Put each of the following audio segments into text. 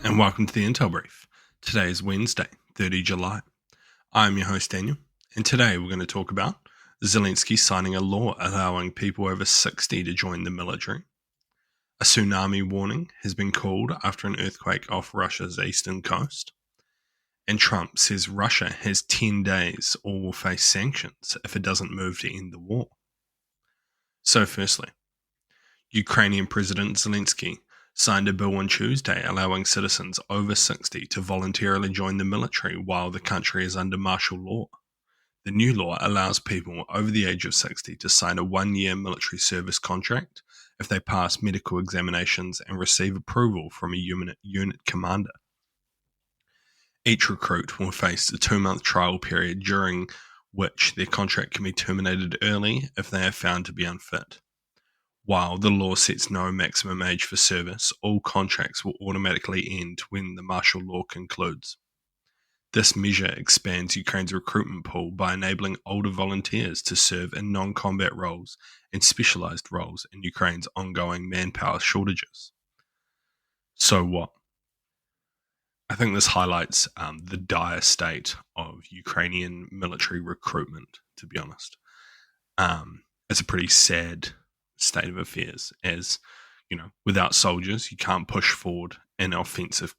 and welcome to the Intel Brief. Today is Wednesday, 30 July. I'm your host, Daniel, and today we're going to talk about Zelenskyy signing a law allowing people over 60 to join the military. A tsunami warning has been called after an earthquake off Russia's eastern coast. And Trump says Russia has 10 days or will face sanctions if it doesn't move to end the war. So firstly, Ukrainian President Zelenskyy signed a bill on Tuesday allowing citizens over 60 to voluntarily join the military while the country is under martial law. The new law allows people over the age of 60 to sign a 1-year military service contract if they pass medical examinations and receive approval from a unit commander. Each recruit will face a 2-month trial period during which their contract can be terminated early if they are found to be unfit. While the law sets no maximum age for service, all contracts will automatically end when the martial law concludes. This measure expands Ukraine's recruitment pool by enabling older volunteers to serve in non-combat roles and specialized roles in Ukraine's ongoing manpower shortages. So what? I think this highlights the dire state of Ukrainian military recruitment, to be honest. It's a pretty sad state of affairs, as without soldiers you can't push forward in offensive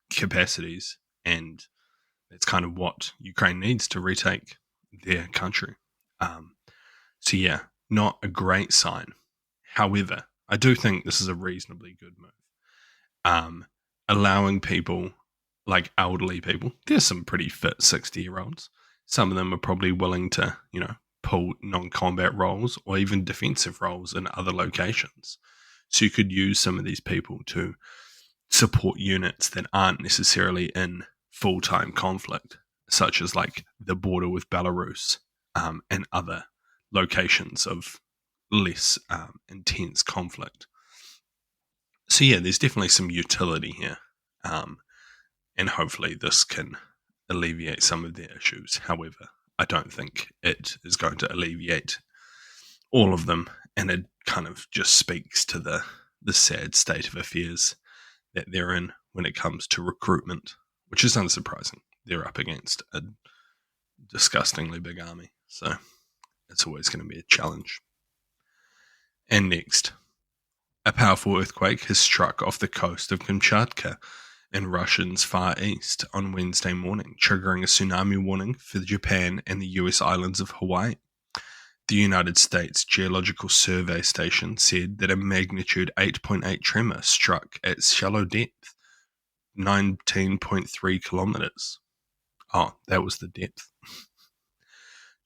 capacities, and that's kind of what Ukraine needs to retake their country. Not a great sign. However, I do think this is a reasonably good move. Allowing people like elderly people, there's some pretty fit 60-year-olds. Some of them are probably willing to pull non-combat roles or even defensive roles in other locations. So you could use some of these people to support units that aren't necessarily in full-time conflict, such as like the border with Belarus and other locations of less intense conflict. So there's definitely some utility here, and hopefully this can alleviate some of their issues. However, I don't think it is going to alleviate all of them, and it kind of just speaks to the sad state of affairs that they're in when it comes to recruitment, which is unsurprising. They're up against a disgustingly big army, so it's always going to be a challenge. And next, a powerful earthquake has struck off the coast of Kamchatka in Russia's far east on Wednesday morning, triggering a tsunami warning for Japan and the US islands of Hawaii. The United States Geological Survey Station said that a magnitude 8.8 tremor struck at shallow depth, 19.3 kilometers. Oh, that was the depth.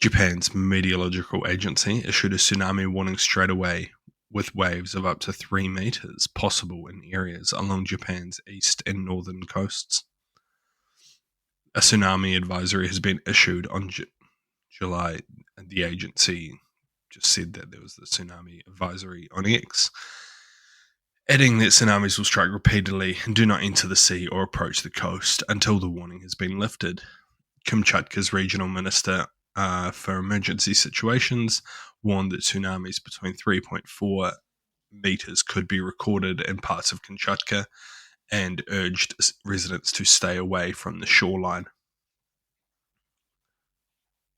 Japan's meteorological agency issued a tsunami warning straight away, with waves of up to 3 meters possible in areas along Japan's east and northern coasts. A tsunami advisory has been issued on July. The agency just said that there was the tsunami advisory on X, adding that tsunamis will strike repeatedly and do not enter the sea or approach the coast until the warning has been lifted. Kamchatka's regional minister for emergency situations warned that tsunamis between 3.4 meters could be recorded in parts of Kamchatka and urged residents to stay away from the shoreline.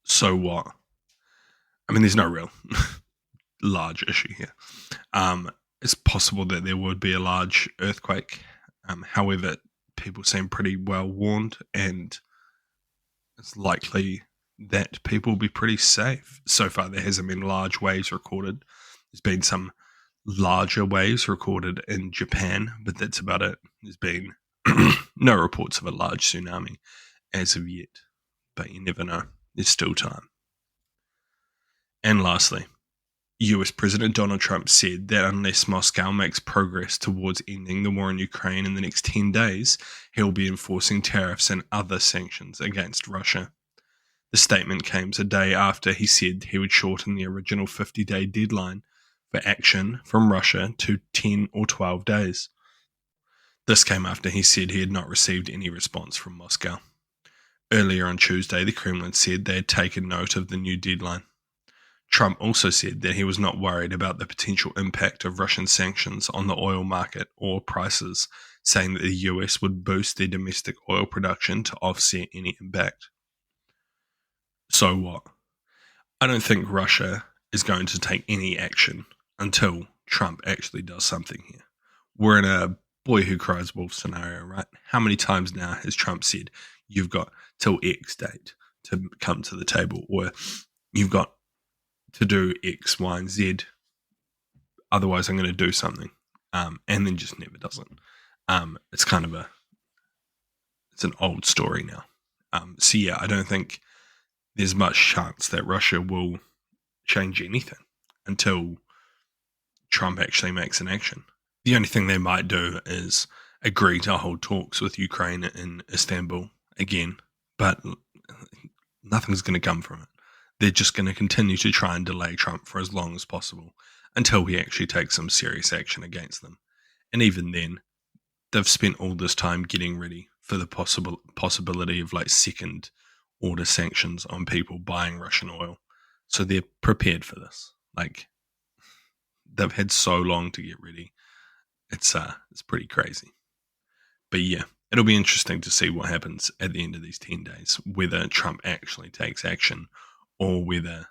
So what? I mean, there's no real large issue here. It's possible that there would be a large earthquake. However, people seem pretty well warned, and it's likely that people will be pretty safe. So far, there hasn't been large waves recorded. There's been some larger waves recorded in Japan, but that's about it. There's been no reports of a large tsunami as of yet, but you never know. There's still time. And lastly, US President Donald Trump said that unless Moscow makes progress towards ending the war in Ukraine in the next 10 days, he'll be enforcing tariffs and other sanctions against Russia. The statement came a day after he said he would shorten the original 50-day deadline for action from Russia to 10 or 12 days. This came after he said he had not received any response from Moscow. Earlier on Tuesday, the Kremlin said they had taken note of the new deadline. Trump also said that he was not worried about the potential impact of Russian sanctions on the oil market or prices, saying that the US would boost their domestic oil production to offset any impact. So what? I don't think Russia is going to take any action until Trump actually does something here. We're in a boy who cries wolf scenario, right? How many times now has Trump said, you've got till X date to come to the table, or you've got to do X, Y, and Z, otherwise I'm going to do something, and then just never does it. It's kind of it's an old story now. So yeah, I don't think there's much chance that Russia will change anything until Trump actually makes an action. The only thing they might do is agree to hold talks with Ukraine in Istanbul again, but nothing's going to come from it. They're just going to continue to try and delay Trump for as long as possible until he actually takes some serious action against them. And even then, they've spent all this time getting ready for the possibility of like second order sanctions on people buying Russian oil. So they're prepared for this. Like, they've had so long to get ready. It's pretty crazy. But yeah, it'll be interesting to see what happens at the end of these 10 days, whether Trump actually takes action or whether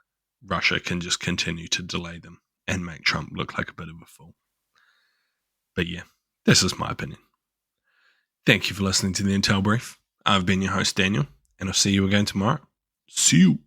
Russia can just continue to delay them and make Trump look like a bit of a fool. But yeah, this is my opinion. Thank you for listening to the Intel Brief. I've been your host, Daniel, and I'll see you again tomorrow. See you.